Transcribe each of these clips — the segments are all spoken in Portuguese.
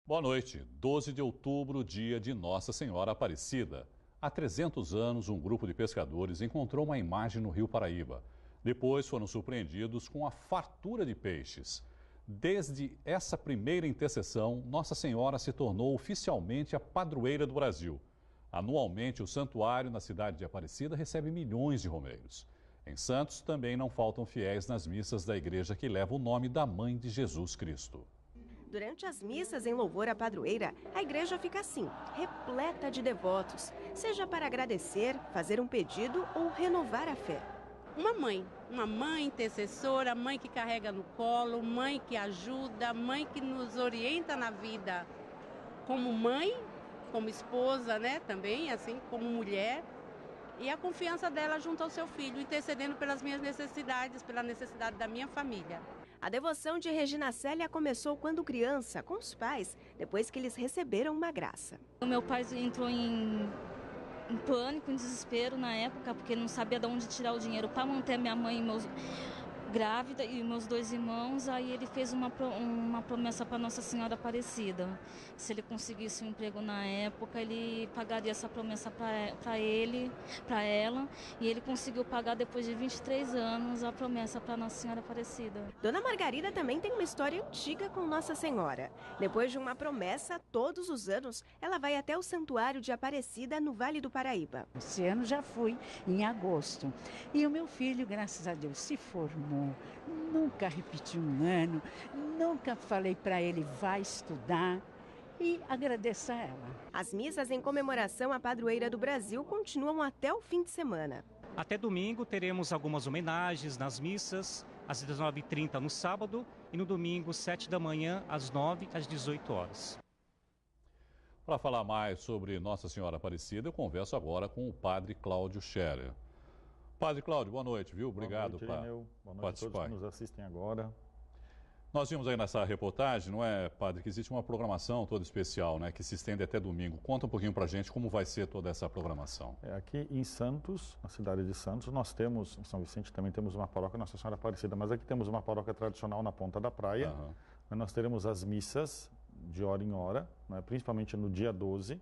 Boa noite. 12 de outubro, dia de Nossa Senhora Aparecida. Há 300 anos, um grupo de pescadores encontrou uma imagem no Rio Paraíba. Depois foram surpreendidos com a fartura de peixes. Desde essa primeira intercessão, Nossa Senhora se tornou oficialmente a padroeira do Brasil. Anualmente, o santuário na cidade de Aparecida recebe milhões de romeiros. Em Santos, também não faltam fiéis nas missas da igreja que leva o nome da Mãe de Jesus Cristo. Durante as missas em louvor à padroeira, a igreja fica assim, repleta de devotos, seja para agradecer, fazer um pedido ou renovar a fé. Uma mãe intercessora, mãe que carrega no colo, mãe que ajuda, mãe que nos orienta na vida como mãe, como esposa, né, também, assim, como mulher. E a confiança dela junto ao seu filho, intercedendo pelas minhas necessidades, pela necessidade da minha família. A devoção de Regina Célia começou quando criança, com os pais, depois que eles receberam uma graça. O meu pai entrou em pânico, em desespero na época, porque não sabia de onde tirar o dinheiro para manter minha mãe grávida e meus dois irmãos. Aí ele fez uma promessa para Nossa Senhora Aparecida. Se ele conseguisse um emprego na época, ele pagaria essa promessa para ela. E ele conseguiu pagar, depois de 23 anos, a promessa para Nossa Senhora Aparecida. Dona Margarida também tem uma história antiga com Nossa Senhora. Depois de uma promessa, todos os anos, ela vai até o Santuário de Aparecida, no Vale do Paraíba. Esse ano já fui, em agosto. E o meu filho, graças a Deus, se formou. Nunca repeti um ano, nunca falei para ele vai estudar, e agradeço a ela. As missas em comemoração à padroeira do Brasil continuam até o fim de semana. Até domingo teremos algumas homenagens nas missas, às 19h30 no sábado e no domingo, 7 da manhã, às 9 às 18 horas. Para falar mais sobre Nossa Senhora Aparecida, eu converso agora com o padre Cláudio Scherer. Padre Cláudio, boa noite, viu? Obrigado por participar. Boa noite a todos que nos assistem agora. Nós vimos aí nessa reportagem, não é, padre, que existe uma programação toda especial, né, que se estende até domingo. Conta um pouquinho para a gente como vai ser toda essa programação. Aqui em Santos, na cidade de Santos, nós temos, em São Vicente também temos uma paróquia Nossa Senhora Aparecida, mas aqui temos uma paróquia tradicional na Ponta da Praia. Nós teremos as missas de hora em hora, né, principalmente no dia 12.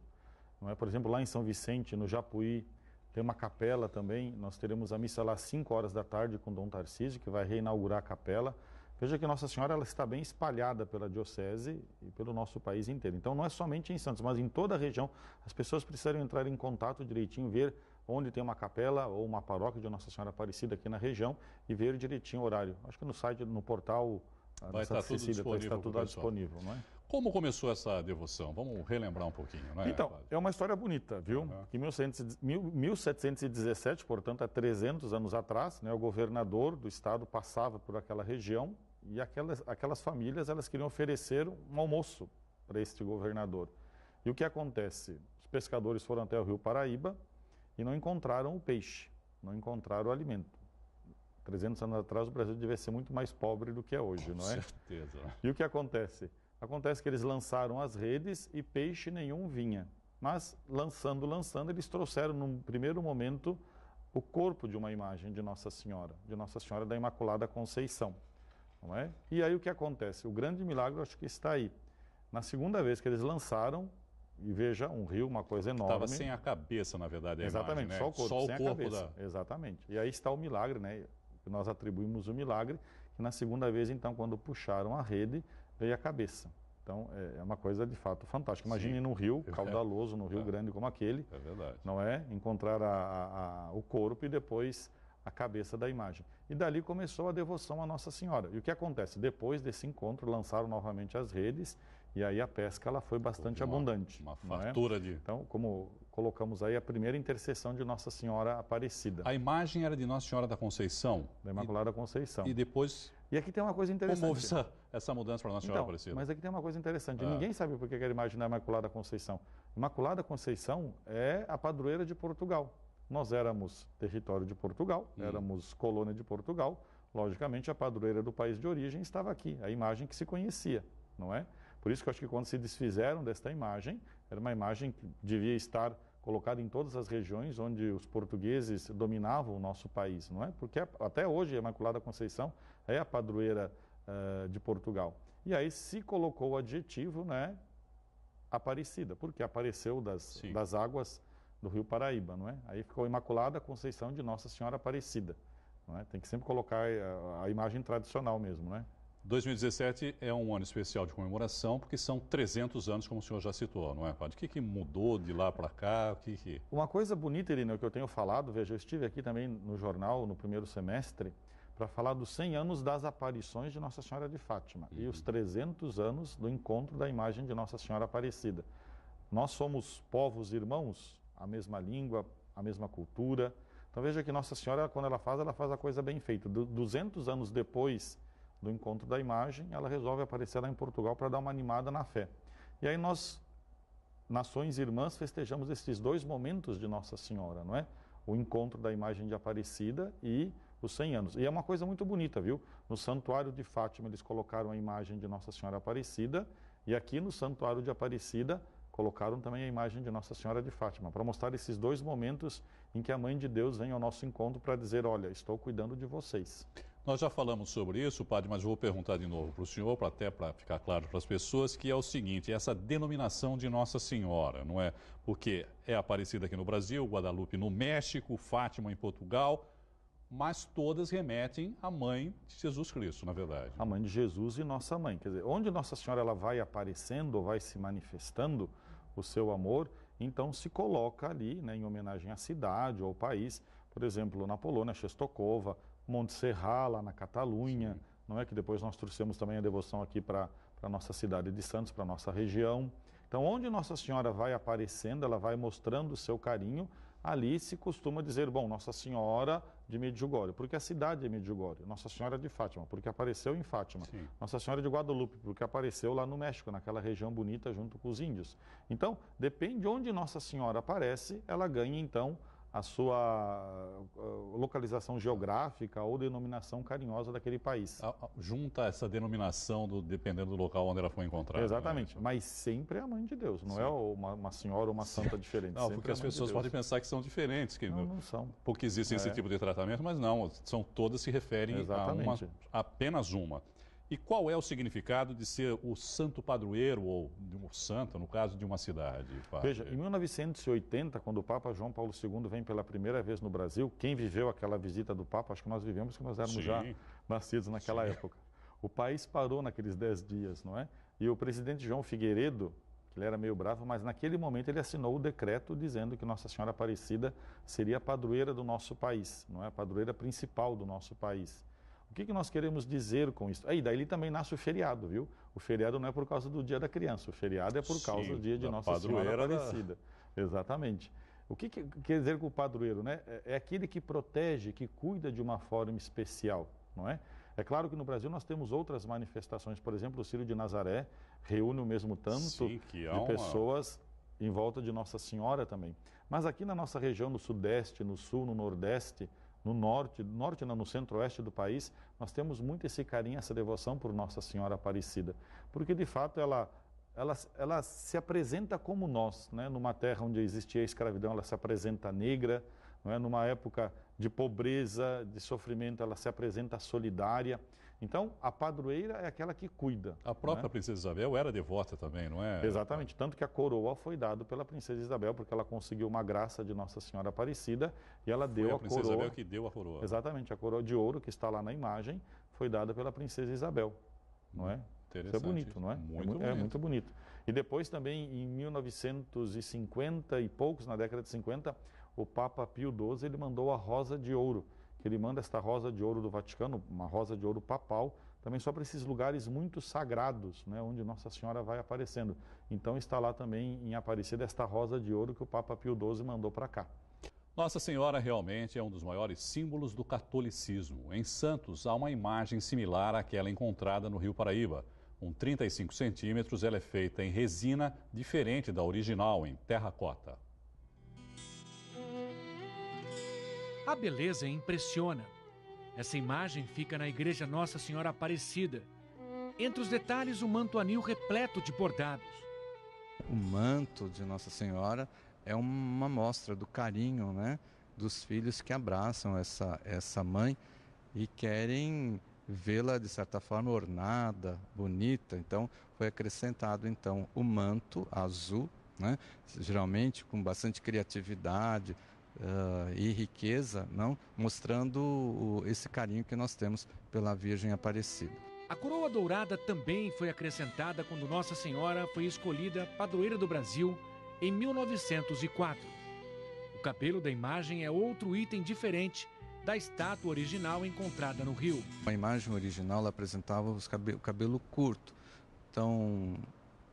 Não é? Por exemplo, lá em São Vicente, no Japuí, tem uma capela também, nós teremos a missa lá às 5 horas da tarde com Dom Tarcísio, que vai reinaugurar a capela. Veja que Nossa Senhora ela está bem espalhada pela diocese e pelo nosso país inteiro. Então não é somente em Santos, mas em toda a região. As pessoas precisam entrar em contato direitinho, ver onde tem uma capela ou uma paróquia de Nossa Senhora Aparecida aqui na região e ver direitinho o horário. Acho que no site, no portal vai estar tudo disponível. Está tudo disponível, não é? Como começou essa devoção? Vamos relembrar um pouquinho, não é? Então, é uma história bonita, viu? Em 1717, portanto, há 300 anos atrás, né, o governador do estado passava por aquela região e aquelas famílias elas queriam oferecer um almoço para este governador. E o que acontece? Os pescadores foram até o Rio Paraíba e não encontraram o peixe, não encontraram o alimento. 300 anos atrás o Brasil devia ser muito mais pobre do que é hoje, não é? Com certeza. E o que acontece? Acontece que eles lançaram as redes e peixe nenhum vinha. Mas lançando, eles trouxeram num primeiro momento o corpo de uma imagem de Nossa Senhora da Imaculada Conceição, não é? E aí o que acontece? O grande milagre, eu acho que está aí. Na segunda vez que eles lançaram, e veja, um rio, uma coisa enorme. Estava sem a cabeça, na verdade, a exatamente, imagem, né? só o corpo, só sem o corpo a cabeça. Exatamente. E aí está o milagre, né? Nós atribuímos o milagre, que na segunda vez, então, quando puxaram a rede, veio a cabeça. Então, é uma coisa de fato fantástica. Imagine num rio caudaloso, num rio grande como aquele, não é? Encontrar o corpo e depois a cabeça da imagem. E dali começou a devoção à Nossa Senhora. E o que acontece? Depois desse encontro, lançaram novamente as redes e aí a pesca ela foi bastante abundante. Uma fartura de... Então, como colocamos aí a primeira intercessão de Nossa Senhora Aparecida. A imagem era de Nossa Senhora da Conceição? Da Imaculada Conceição. E depois... E aqui tem uma coisa interessante. Como houve essa mudança para Nossa Senhora Aparecida? Mas aqui tem uma coisa interessante. Ninguém sabe por que era a imagem da Imaculada Conceição. Imaculada Conceição é a padroeira de Portugal. Nós éramos território de Portugal, éramos colônia de Portugal. Logicamente, a padroeira do país de origem estava aqui, a imagem que se conhecia, não é? Por isso que eu acho que quando se desfizeram desta imagem, era uma imagem que devia estar colocada em todas as regiões onde os portugueses dominavam o nosso país, não é? Porque até hoje a Imaculada Conceição é a padroeira de Portugal. E aí se colocou o adjetivo, né, Aparecida, porque apareceu das águas do Rio Paraíba, não é? Aí ficou Imaculada Conceição de Nossa Senhora Aparecida, não é? Tem que sempre colocar a imagem tradicional mesmo, né? 2017 é um ano especial de comemoração, porque são 300 anos, como o senhor já citou, não é, padre? O que mudou de lá para cá? Uma coisa bonita, Irineu, que eu tenho falado, veja, eu estive aqui também no jornal, no primeiro semestre, para falar dos 100 anos das aparições de Nossa Senhora de Fátima e os 300 anos do encontro da imagem de Nossa Senhora Aparecida. Nós somos povos irmãos, a mesma língua, a mesma cultura. Então veja que Nossa Senhora, quando ela faz a coisa bem feita. 200 anos depois do encontro da imagem, ela resolve aparecer lá em Portugal para dar uma animada na fé. E aí nós, nações irmãs, festejamos esses dois momentos de Nossa Senhora, não é? O encontro da imagem de Aparecida e os 100 anos. E é uma coisa muito bonita, viu? No Santuário de Fátima eles colocaram a imagem de Nossa Senhora Aparecida e aqui no Santuário de Aparecida colocaram também a imagem de Nossa Senhora de Fátima, para mostrar esses dois momentos em que a Mãe de Deus vem ao nosso encontro para dizer, olha, estou cuidando de vocês. Nós já falamos sobre isso, padre, mas vou perguntar de novo para o senhor, até para ficar claro para as pessoas, que é o seguinte, essa denominação de Nossa Senhora, não é? Porque é Aparecida aqui no Brasil, Guadalupe no México, Fátima em Portugal, mas todas remetem à Mãe de Jesus Cristo, na verdade. A Mãe de Jesus e Nossa Mãe. Quer dizer, onde Nossa Senhora ela vai aparecendo ou vai se manifestando o seu amor, então se coloca ali, né, em homenagem à cidade ou ao país. Por exemplo, na Polônia, Czestochowa, Montserrat, lá na Catalunha, sim, não é? Que depois nós trouxemos também a devoção aqui para a nossa cidade de Santos, para a nossa região. Então, onde Nossa Senhora vai aparecendo, ela vai mostrando o seu carinho. Ali se costuma dizer, bom, Nossa Senhora de Medjugorje, porque a cidade é Medjugorje. Nossa Senhora de Fátima, porque apareceu em Fátima. Sim. Nossa Senhora de Guadalupe, porque apareceu lá no México, naquela região bonita junto com os índios. Então, depende de onde Nossa Senhora aparece, ela ganha então a sua localização geográfica ou denominação carinhosa daquele país. Junta essa denominação dependendo do local onde ela foi encontrada. Exatamente, né? Mas sempre é a Mãe de Deus, não, sim, é uma senhora ou uma santa diferente. Não, porque as pessoas podem pensar que são diferentes. Que não são. Porque existe esse tipo de tratamento, mas não, todas se referem a apenas uma. E qual é o significado de ser o santo padroeiro, ou o santo, no caso de uma cidade? Padre? Veja, em 1980, quando o Papa João Paulo II vem pela primeira vez no Brasil, quem viveu aquela visita do Papa, acho que nós vivemos, porque nós éramos, sim, já nascidos naquela, sim, época. O país parou naqueles 10 dias, não é? E o presidente João Figueiredo, que ele era meio bravo, mas naquele momento ele assinou o decreto dizendo que Nossa Senhora Aparecida seria a padroeira do nosso país, não é? A padroeira principal do nosso país. O que nós queremos dizer com isso? Aí daí também nasce o feriado, viu? O feriado não é por causa do Dia da Criança, o feriado é por causa do dia de Nossa Senhora Aparecida. Exatamente. O que quer dizer com o padroeiro, né? É aquele que protege, que cuida de uma forma especial, não é? É claro que no Brasil nós temos outras manifestações, por exemplo, o Círio de Nazaré reúne o mesmo tanto, sim, de pessoas em volta de Nossa Senhora também. Mas aqui na nossa região, no Sudeste, no Sul, no Nordeste, no Norte não, no Centro-Oeste do país, nós temos muito esse carinho, essa devoção por Nossa Senhora Aparecida, porque de fato ela se apresenta como nós, né? Numa terra onde existia a escravidão, ela se apresenta negra, não é? Numa época de pobreza, de sofrimento, ela se apresenta solidária. Então, a padroeira é aquela que cuida. A própria Princesa Isabel era devota também, não é? Exatamente, tanto que a coroa foi dada pela Princesa Isabel, porque ela conseguiu uma graça de Nossa Senhora Aparecida e ela deu a coroa. Foi a Princesa Isabel que deu a coroa. Exatamente, a coroa de ouro que está lá na imagem foi dada pela Princesa Isabel, não é? Isso é bonito, não é? É muito bonito. E depois também, em 1950 e poucos, na década de 50, o Papa Pio XII, ele mandou a Rosa de Ouro, que ele manda esta Rosa de Ouro do Vaticano, uma Rosa de Ouro papal, também só para esses lugares muito sagrados, né, onde Nossa Senhora vai aparecendo. Então está lá também em Aparecida esta Rosa de Ouro que o Papa Pio XII mandou para cá. Nossa Senhora realmente é um dos maiores símbolos do catolicismo. Em Santos há uma imagem similar àquela encontrada no Rio Paraíba. Com 35 centímetros, ela é feita em resina, diferente da original, em terracota. A beleza impressiona. Essa imagem fica na Igreja Nossa Senhora Aparecida. Entre os detalhes, um manto anil repleto de bordados. O manto de Nossa Senhora é uma mostra do carinho, né, dos filhos que abraçam essa mãe e querem vê-la, de certa forma, ornada, bonita. Então, foi acrescentado então o manto azul, né? Geralmente com bastante criatividade e riqueza, não? Mostrando esse carinho que nós temos pela Virgem Aparecida. A coroa dourada também foi acrescentada quando Nossa Senhora foi escolhida padroeira do Brasil em 1904. O cabelo da imagem é outro item diferente da estátua original encontrada no Rio. A imagem original ela apresentava o cabelo curto. Então,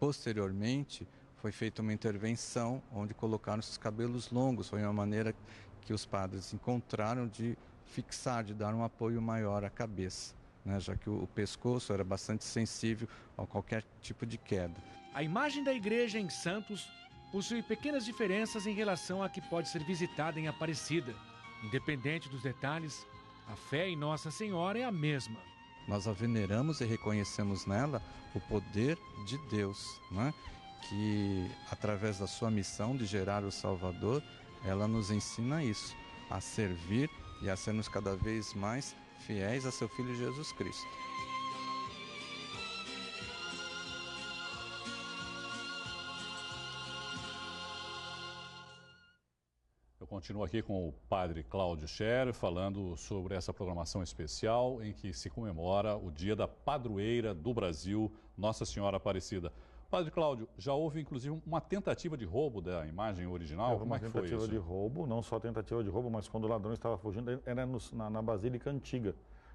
posteriormente, foi feita uma intervenção onde colocaram esses cabelos longos. Foi uma maneira que os padres encontraram de fixar, de dar um apoio maior à cabeça, né? Já que o pescoço era bastante sensível a qualquer tipo de queda. A imagem da igreja em Santos possui pequenas diferenças em relação à que pode ser visitada em Aparecida. Independente dos detalhes, a fé em Nossa Senhora é a mesma. Nós a veneramos e reconhecemos nela o poder de Deus, né? Que através da sua missão de gerar o Salvador, ela nos ensina isso, a servir e a sermos cada vez mais fiéis a seu Filho Jesus Cristo. Eu continuo aqui com o padre Cláudio Scher falando sobre essa programação especial em que se comemora o Dia da Padroeira do Brasil, Nossa Senhora Aparecida. Padre Cláudio, já houve inclusive uma tentativa de roubo da imagem original? Como é que foi isso? Uma tentativa de roubo, não só tentativa de roubo, mas quando o ladrão estava fugindo, era na Basílica Antiga.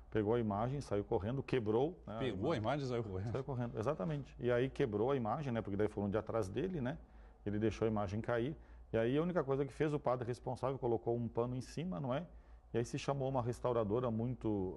Pegou a imagem, saiu correndo, quebrou. Né, Pegou a imagem e saiu correndo? Saiu correndo, exatamente. E aí quebrou a imagem, né, porque daí foram de atrás dele, né? Ele deixou a imagem cair. E aí a única coisa que fez, o padre responsável colocou um pano em cima, não é? E aí se chamou uma restauradora muito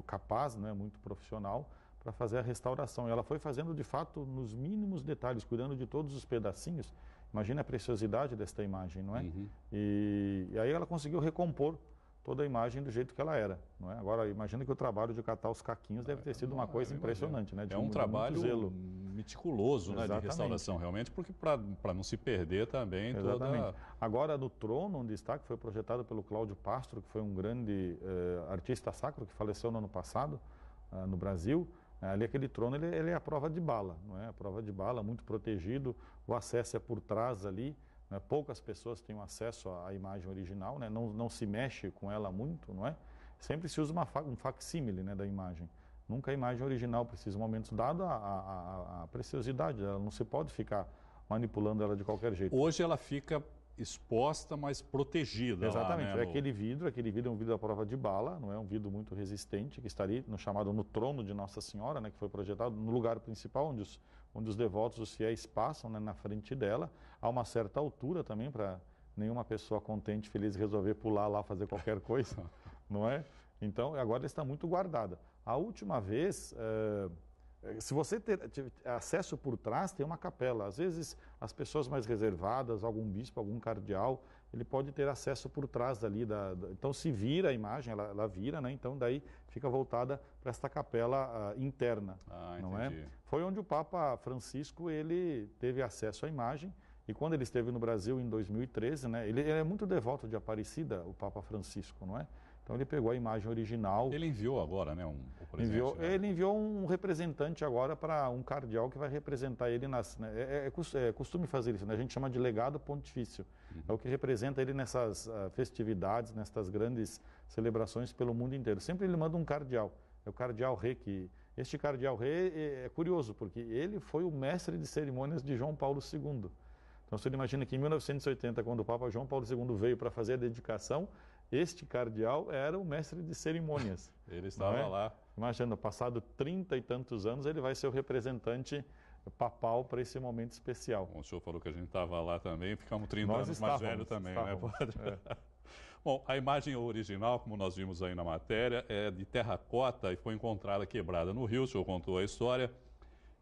capaz, né, muito profissional, para fazer a restauração. E ela foi fazendo, de fato, nos mínimos detalhes, cuidando de todos os pedacinhos. Imagina a preciosidade desta imagem, não é? Uhum. E aí ela conseguiu recompor toda a imagem do jeito que ela era, não é? Agora, imagina que o trabalho de catar os caquinhos deve ter sido uma coisa impressionante, né? É um trabalho meticuloso, né, de restauração, realmente, porque para não se perder também toda... Agora, no trono, onde está, que foi projetado pelo Cláudio Pastro, que foi um grande artista sacro, que faleceu no ano passado, no Brasil, ali aquele trono, ele é a prova de bala, não é? A prova de bala, muito protegido, o acesso é por trás ali, né? Poucas pessoas têm acesso à imagem original, né? Não se mexe com ela muito, não é? Sempre se usa um facsímile, né, da imagem. Nunca a imagem original precisa, momentos dado a preciosidade, ela não se pode ficar manipulando ela de qualquer jeito. Hoje ela fica exposta, mas protegida. Exatamente, lá, né, aquele vidro é um vidro à prova de bala, não é um vidro muito resistente, que está ali no trono de Nossa Senhora, né, que foi projetado no lugar principal, onde os devotos, os fiéis passam, né, na frente dela, a uma certa altura também, para nenhuma pessoa contente, feliz, resolver pular lá, fazer qualquer coisa, não é? Então, agora está muito guardada. A última vez... se você ter acesso por trás, tem uma capela. Às vezes, as pessoas mais reservadas, algum bispo, algum cardeal, ele pode ter acesso por trás ali. Então, se vira a imagem, ela vira, né? Então, daí fica voltada para esta capela interna. Não é? Foi onde o Papa Francisco ele teve acesso à imagem. E quando ele esteve no Brasil em 2013, né? Ele é muito devoto de Aparecida, o Papa Francisco, não é? Então ele pegou a imagem original. Ele enviou agora, né, o presente, né? Ele enviou um representante agora para um cardeal que vai representar ele nas... Né, é costume fazer isso, né? A gente chama de legado pontifício. Uhum. É o que representa ele nessas festividades, nessas grandes celebrações pelo mundo inteiro. Sempre ele manda um cardeal. É o cardeal rei que... Este cardeal rei é curioso, porque ele foi o mestre de cerimônias de João Paulo II. Então você imagina que em 1980, quando o Papa João Paulo II veio para fazer a dedicação, este cardeal era o mestre de cerimônias. Ele estava lá. Imagina, passado 30 e tantos anos, ele vai ser o representante papal para esse momento especial. Bom, o senhor falou que a gente estava lá também, ficamos 30 anos mais velho também, né, padre? Bom, a imagem original, como nós vimos aí na matéria, é de terracota e foi encontrada quebrada no rio, o senhor contou a história.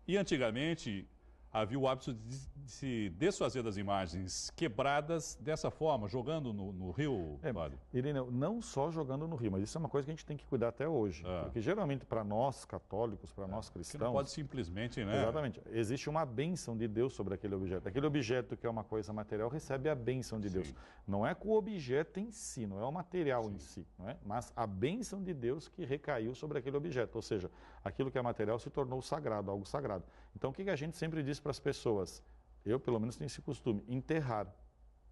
E antigamente, havia o hábito de se desfazer das imagens quebradas dessa forma, jogando no rio, padre? Irineu, não só jogando no rio, mas isso é uma coisa que a gente tem que cuidar até hoje. Porque geralmente para nós católicos, para nós cristãos... não pode simplesmente, né? Exatamente. Existe uma bênção de Deus sobre aquele objeto. Aquele objeto que é uma coisa material recebe a bênção de Deus. Não é com o objeto em si, não é o material em si, não é? Mas a bênção de Deus que recaiu sobre aquele objeto. Ou seja, aquilo que é material se tornou sagrado, algo sagrado. Então o que a gente sempre diz para as pessoas? Eu, pelo menos, tenho esse costume, enterrar,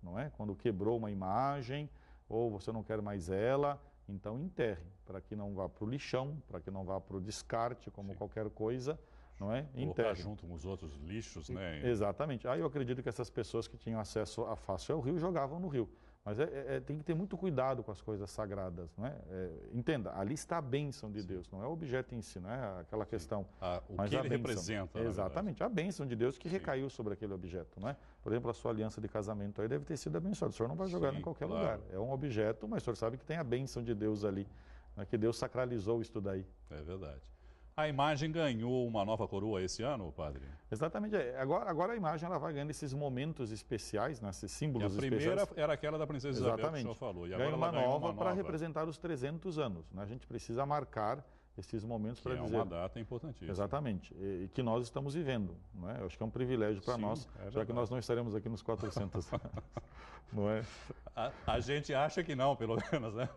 não é? Quando quebrou uma imagem ou você não quer mais ela, então enterre, para que não vá para o lixão, para que não vá para o descarte, como qualquer coisa, não é? Enterre. Colocar junto com os outros lixos, né? Exatamente. Aí eu acredito que essas pessoas que tinham acesso fácil ao rio jogavam no rio. Mas tem que ter muito cuidado com as coisas sagradas, não é? Entenda, ali está a bênção de Deus, não é o objeto em si, não é aquela questão. O que ele representa. Exatamente, a bênção de Deus que recaiu sobre aquele objeto, não é? Por exemplo, a sua aliança de casamento aí deve ter sido abençoada. O senhor não vai jogar em qualquer lugar. É um objeto, mas o senhor sabe que tem a bênção de Deus ali, né? Que Deus sacralizou isso daí. É verdade. A imagem ganhou uma nova coroa esse ano, padre? Exatamente. Agora a imagem ela vai ganhando esses momentos especiais, né, esses símbolos especiais. A primeira era aquela da Princesa Isabel, que o senhor falou. E agora ela ganhou uma nova para representar os 300 anos. Né? A gente precisa marcar esses momentos para dizer... É uma data importantíssima. Exatamente. E que nós estamos vivendo. Não é? Eu acho que é um privilégio para nós, já que nós não estaremos aqui nos 400 anos. Não é? A gente acha que não, pelo menos, né?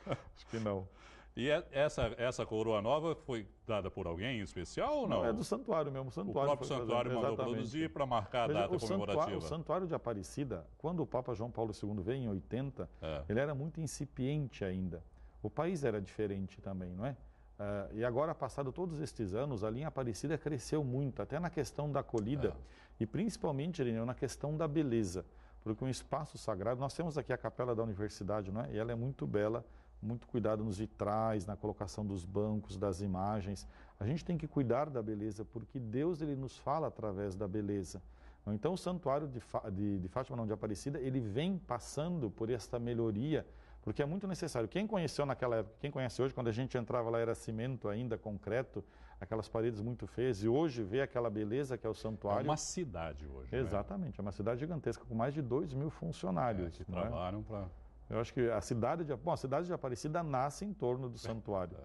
Acho que não. E essa coroa nova foi dada por alguém em especial ou não? Não, é do santuário mesmo. O próprio santuário mandou produzir para marcar a data comemorativa. O santuário de Aparecida, quando o Papa João Paulo II veio em 80, ele era muito incipiente ainda. O país era diferente também, não é? E agora, passado todos estes anos, a linha Aparecida cresceu muito, até na questão da acolhida e principalmente, Irineu, na questão da beleza. Porque um espaço sagrado, nós temos aqui a capela da universidade, não é? E ela é muito bela, muito cuidado nos vitrais, na colocação dos bancos, das imagens. A gente tem que cuidar da beleza, porque Deus ele nos fala através da beleza. Então o santuário de Fátima, não, de Aparecida, ele vem passando por esta melhoria, porque é muito necessário. Quem conheceu naquela época, quem conhece hoje, quando a gente entrava lá era cimento ainda, concreto, aquelas paredes muito feias, e hoje vê aquela beleza que é o santuário. É uma cidade hoje. Exatamente, é uma cidade gigantesca, com mais de 2.000 funcionários. Que trabalham para... Eu acho que a cidade de Aparecida nasce em torno do santuário,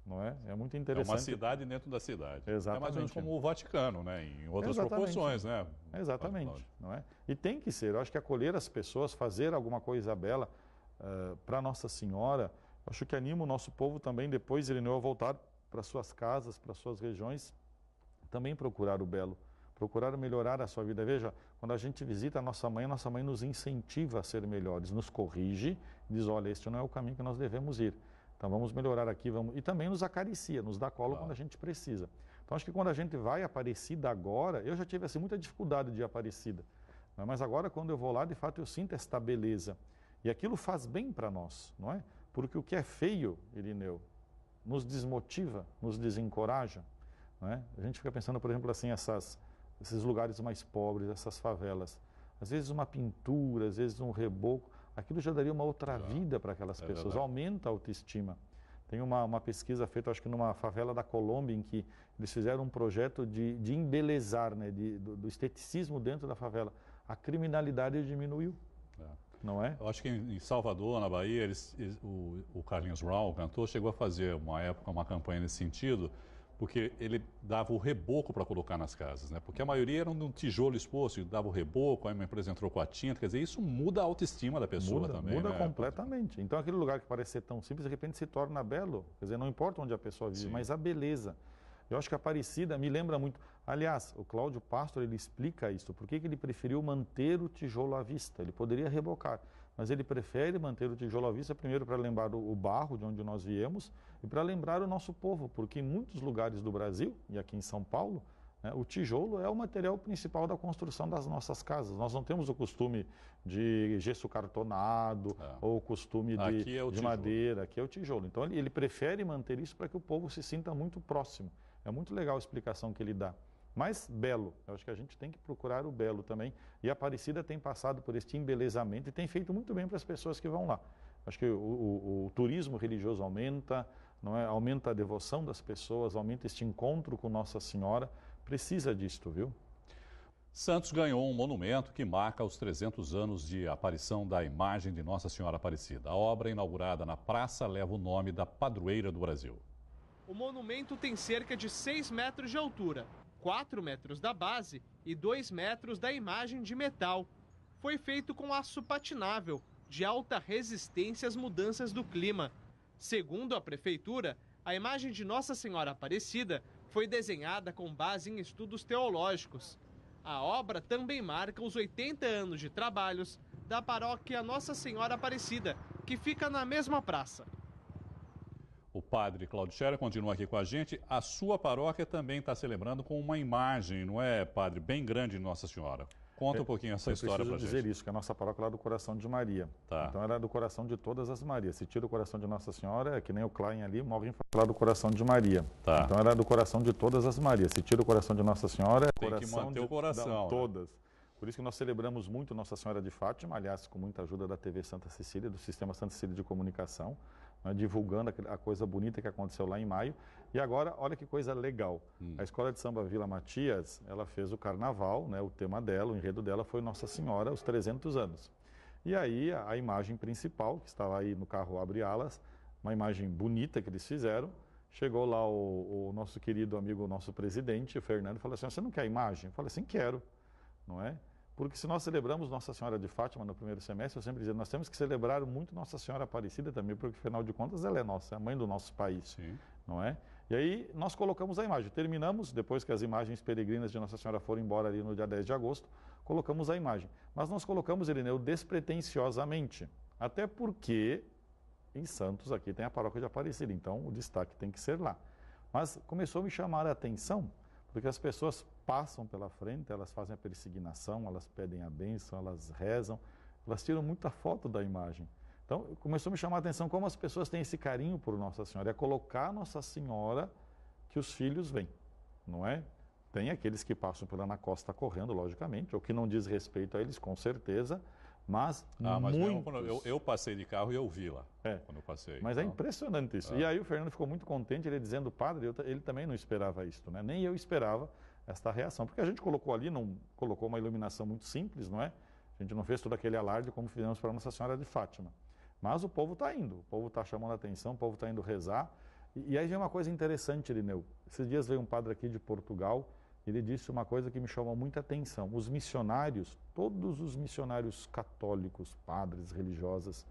não é? É muito interessante. É uma cidade dentro da cidade. Exatamente. É mais ou menos como o Vaticano, né? Em outras proporções, né? Exatamente, não é? E tem que ser. Eu acho que acolher as pessoas, fazer alguma coisa bela para Nossa Senhora, acho que anima o nosso povo também, depois, Irineu, a voltar para suas casas, para suas regiões, também procurar o belo. Procurar melhorar a sua vida. Veja, quando a gente visita a nossa mãe nos incentiva a ser melhores, nos corrige, diz, olha, este não é o caminho que nós devemos ir. Então vamos melhorar aqui, vamos... E também nos acaricia, nos dá colo quando a gente precisa. Então acho que quando a gente vai a Aparecida agora, eu já tive assim, muita dificuldade de ir a Aparecida, né? Mas agora quando eu vou lá, de fato eu sinto esta beleza. E aquilo faz bem para nós, não é? Porque o que é feio, Irineu, nos desmotiva, nos desencoraja, não é? A gente fica pensando, por exemplo, assim, esses lugares mais pobres, essas favelas. Às vezes uma pintura, às vezes um reboco, aquilo já daria uma outra vida para aquelas pessoas, aumenta a autoestima. Tem uma pesquisa feita, acho que numa favela da Colômbia, em que eles fizeram um projeto de embelezar, né, do esteticismo dentro da favela. A criminalidade diminuiu, não é? Eu acho que em Salvador, na Bahia, o Carlinhos Brown, o cantor, chegou a fazer uma época uma campanha nesse sentido, porque ele dava o reboco para colocar nas casas, né? Porque a maioria era um tijolo exposto, e dava o reboco, aí uma empresa entrou com a tinta, quer dizer, isso muda a autoestima da pessoa também, muda né? Completamente. Então aquele lugar que parece ser tão simples, de repente se torna belo, quer dizer, não importa onde a pessoa vive, mas a beleza. Eu acho que a Aparecida me lembra muito, aliás, o Cláudio Pastor, ele explica isso, por que ele preferiu manter o tijolo à vista, ele poderia rebocar, mas ele prefere manter o tijolo à vista, primeiro para lembrar o barro de onde nós viemos e para lembrar o nosso povo, porque em muitos lugares do Brasil, e aqui em São Paulo, né, o tijolo é o material principal da construção das nossas casas. Nós não temos o costume de gesso cartonado ou o costume de madeira, aqui é o tijolo. Então ele prefere manter isso para que o povo se sinta muito próximo. É muito legal a explicação que ele dá. Mas belo, eu acho que a gente tem que procurar o belo também. E a Aparecida tem passado por este embelezamento e tem feito muito bem para as pessoas que vão lá. Acho que o turismo religioso aumenta, não é? Aumenta a devoção das pessoas, aumenta este encontro com Nossa Senhora. Precisa disto, viu? Santos ganhou um monumento que marca os 300 anos de aparição da imagem de Nossa Senhora Aparecida. A obra, inaugurada na praça, leva o nome da padroeira do Brasil. O monumento tem cerca de 6 metros de altura, 4 metros da base e 2 metros da imagem de metal. Foi feito com aço patinável, de alta resistência às mudanças do clima. Segundo a prefeitura, a imagem de Nossa Senhora Aparecida foi desenhada com base em estudos teológicos. A obra também marca os 80 anos de trabalhos da paróquia Nossa Senhora Aparecida, que fica na mesma praça. O padre Cláudio Scherer continua aqui com a gente. A sua paróquia também está celebrando com uma imagem, não é, padre? Bem grande de Nossa Senhora. Conta um pouquinho essa história para a gente. Eu preciso dizer isso, que a nossa paróquia é lá do Coração de Maria. Tá. Então ela é do coração de todas as Marias. Se tira o coração de Nossa Senhora, é que nem o Klein ali, morre em falar do Coração de Maria. Tá. Então ela é do coração de todas as Marias. Se tira o coração de Nossa Senhora, é tem coração que manter o coração, de todas. Por isso que nós celebramos muito Nossa Senhora de Fátima, aliás, com muita ajuda da TV Santa Cecília, do Sistema Santa Cecília de Comunicação, né, divulgando a coisa bonita que aconteceu lá em maio. E agora, olha que coisa legal. A Escola de Samba Vila Matias, ela fez o carnaval, né, o tema dela, o enredo dela foi Nossa Senhora, os 300 anos. E aí, a imagem principal, que estava aí no carro Abre Alas, uma imagem bonita que eles fizeram, chegou lá o nosso querido amigo, o nosso presidente, o Fernando, e falou assim, você não quer a imagem? Eu falei assim, quero, não é? Porque se nós celebramos Nossa Senhora de Fátima no primeiro semestre, eu sempre dizia, nós temos que celebrar muito Nossa Senhora Aparecida também, porque afinal de contas ela é nossa, é a mãe do nosso país, Sim. não é? E aí nós colocamos a imagem, terminamos, depois que as imagens peregrinas de Nossa Senhora foram embora ali no dia 10 de agosto, colocamos a imagem. Mas nós colocamos, Irineu, despretensiosamente, até porque em Santos aqui tem a paróquia de Aparecida, então o destaque tem que ser lá. Mas começou a me chamar a atenção, porque as pessoas passam pela frente, elas fazem a peregrinação, elas pedem a bênção, elas rezam, elas tiram muita foto da imagem. Então, começou a me chamar a atenção como as pessoas têm esse carinho por Nossa Senhora, é colocar Nossa Senhora que os filhos vêm, não é? Tem aqueles que passam pela Ana Costa correndo, logicamente, ou que não diz respeito a eles, com certeza, mas muitos... eu passei de carro e eu vi lá, quando eu passei. Mas então... é impressionante isso. E aí o Fernando ficou muito contente, ele dizendo, padre, ele também não esperava isso, né? Nem eu esperava esta reação, porque a gente colocou ali, não colocou uma iluminação muito simples, não é? A gente não fez todo aquele alarde como fizemos para Nossa Senhora de Fátima. Mas o povo está indo, o povo está chamando a atenção, o povo está indo rezar. E aí vem uma coisa interessante, Irineu. Esses dias veio um padre aqui de Portugal, ele disse uma coisa que me chamou muita atenção. Os missionários, todos os missionários católicos, padres, religiosas,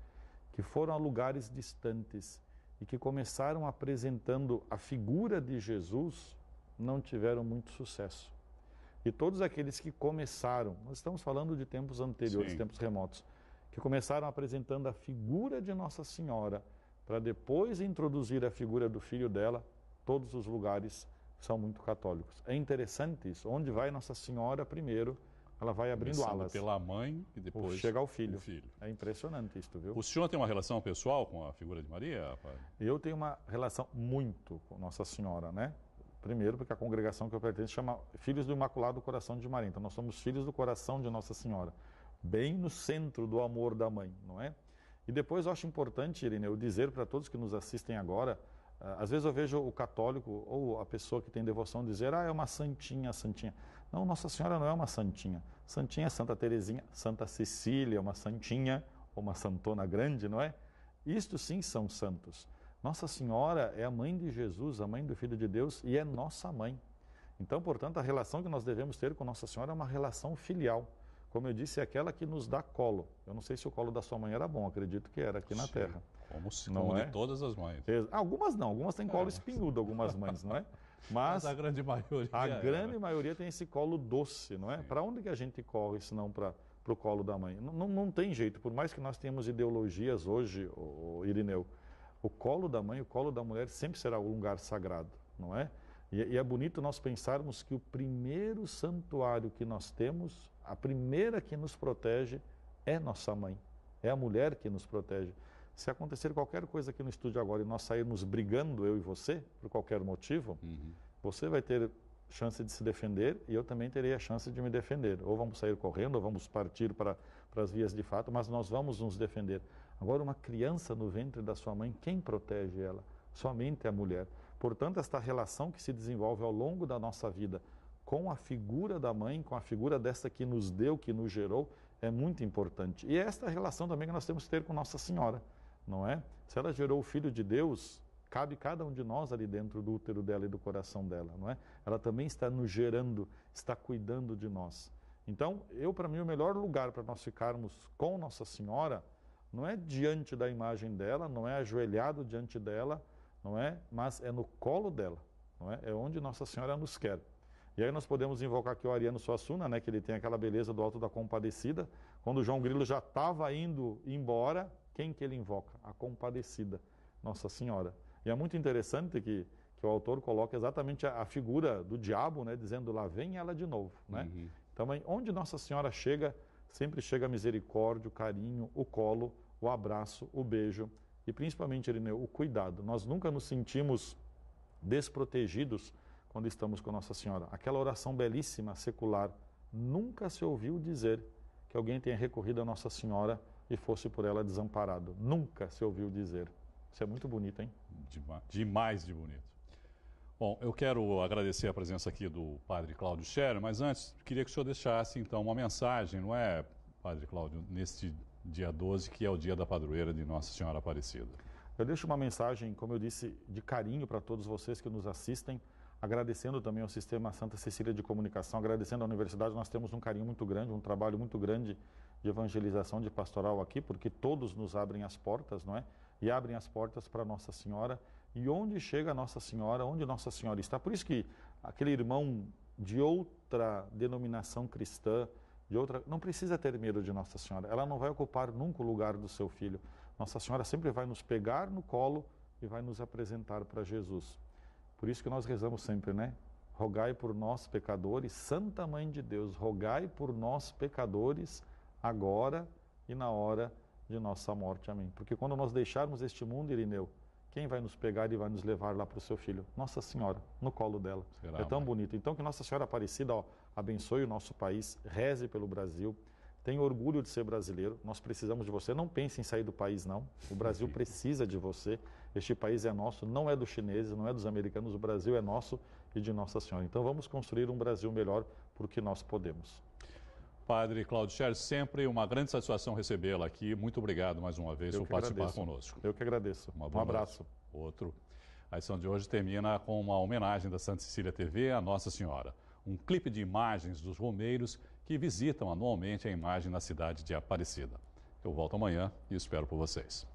que foram a lugares distantes e que começaram apresentando a figura de Jesus, não tiveram muito sucesso. E todos aqueles que começaram, nós estamos falando de tempos anteriores, tempos remotos, que começaram apresentando a figura de Nossa Senhora, para depois introduzir a figura do filho dela, todos os lugares são muito católicos. É interessante isso. Onde vai Nossa Senhora primeiro, ela vai abrindo alas. Pela mãe e depois chega ao filho. É impressionante isso, viu? O senhor tem uma relação pessoal com a figura de Maria, pai? Eu tenho uma relação muito com Nossa Senhora, né? Primeiro porque a congregação que eu pertenço chama Filhos do Imaculado Coração de Maria. Então nós somos filhos do coração de Nossa Senhora. Bem no centro do amor da mãe, não é? E depois eu acho importante, Irineu, dizer para todos que nos assistem agora, às vezes eu vejo o católico ou a pessoa que tem devoção dizer, é uma santinha, santinha. Não, Nossa Senhora não é uma santinha. Santinha é Santa Teresinha, Santa Cecília, uma santinha, ou uma santona grande, não é? Isto sim são santos. Nossa Senhora é a mãe de Jesus, a mãe do Filho de Deus e é nossa mãe. Então, portanto, a relação que nós devemos ter com Nossa Senhora é uma relação filial. Como eu disse, é aquela que nos dá colo. Eu não sei se o colo da sua mãe era bom, acredito que era aqui na Terra. Como de todas as mães. Algumas não, algumas têm colo espinhudo, algumas mães, não é? Mas a grande maioria. A grande maioria tem esse colo doce, não é? Para onde que a gente corre, se não para o colo da mãe? Não tem jeito, por mais que nós tenhamos ideologias hoje, Irineu, o colo da mãe, o colo da mulher sempre será um lugar sagrado, não é? E é bonito nós pensarmos que o primeiro santuário que nós temos, a primeira que nos protege é nossa mãe, é a mulher que nos protege. Se acontecer qualquer coisa aqui no estúdio agora e nós sairmos brigando, eu e você, por qualquer motivo, você vai ter chance de se defender e eu também terei a chance de me defender. Ou vamos sair correndo, ou vamos partir para as vias de fato, mas nós vamos nos defender. Agora, uma criança no ventre da sua mãe, quem protege ela? Somente a mulher. Portanto, esta relação que se desenvolve ao longo da nossa vida com a figura da mãe, com a figura desta que nos deu, que nos gerou, é muito importante. E esta é a relação também que nós temos que ter com Nossa Senhora, não é? Se ela gerou o Filho de Deus, cabe cada um de nós ali dentro do útero dela e do coração dela, não é? Ela também está nos gerando, está cuidando de nós. Então, para mim, o melhor lugar para nós ficarmos com Nossa Senhora não é diante da imagem dela, não é ajoelhado diante dela, não é? Mas é no colo dela, não é? É onde Nossa Senhora nos quer. E aí nós podemos invocar aqui o Ariano Suassuna, né, que ele tem aquela beleza do Alto da Compadecida. Quando o João Grilo já estava indo embora, quem que ele invoca? A Compadecida, Nossa Senhora. E é muito interessante que o autor coloca exatamente a figura do diabo, né, dizendo lá, vem ela de novo. Né? Então, onde Nossa Senhora chega, sempre chega a misericórdia, o carinho, o colo, o abraço, o beijo e principalmente, Irineu, o cuidado. Nós nunca nos sentimos desprotegidos quando estamos com Nossa Senhora. Aquela oração belíssima, secular, nunca se ouviu dizer que alguém tenha recorrido a Nossa Senhora e fosse por ela desamparado. Nunca se ouviu dizer. Isso é muito bonito, hein? Demais de bonito. Bom, eu quero agradecer a presença aqui do Padre Cláudio Scherer, mas antes, queria que o senhor deixasse, então, uma mensagem, não é, Padre Cláudio, neste dia 12, que é o dia da padroeira de Nossa Senhora Aparecida. Eu deixo uma mensagem, como eu disse, de carinho para todos vocês que nos assistem, agradecendo também ao Sistema Santa Cecília de Comunicação, agradecendo à Universidade. Nós temos um carinho muito grande, um trabalho muito grande de evangelização, de pastoral aqui, porque todos nos abrem as portas, não é? E abrem as portas para Nossa Senhora. E onde chega Nossa Senhora, onde Nossa Senhora está. Por isso que aquele irmão de outra denominação cristã, não precisa ter medo de Nossa Senhora. Ela não vai ocupar nunca o lugar do seu filho. Nossa Senhora sempre vai nos pegar no colo e vai nos apresentar para Jesus. Por isso que nós rezamos sempre, né? Rogai por nós, pecadores, Santa Mãe de Deus, rogai por nós, pecadores, agora e na hora de nossa morte. Amém. Porque quando nós deixarmos este mundo, Irineu, quem vai nos pegar e vai nos levar lá para o seu filho? Nossa Senhora, no colo dela. É tão bonito. Então que Nossa Senhora Aparecida abençoe o nosso país, reze pelo Brasil, tenha orgulho de ser brasileiro. Nós precisamos de você. Não pense em sair do país, não. O Brasil precisa de você. Este país é nosso, não é dos chineses, não é dos americanos. O Brasil é nosso e de Nossa Senhora. Então vamos construir um Brasil melhor porque nós podemos. Padre Cláudio Scherer, sempre uma grande satisfação recebê-lo aqui. Muito obrigado mais uma vez por participar conosco. Eu que agradeço. Um abraço. Outro. A edição de hoje termina com uma homenagem da Santa Cecília TV à Nossa Senhora. Um clipe de imagens dos romeiros que visitam anualmente a imagem na cidade de Aparecida. Eu volto amanhã e espero por vocês.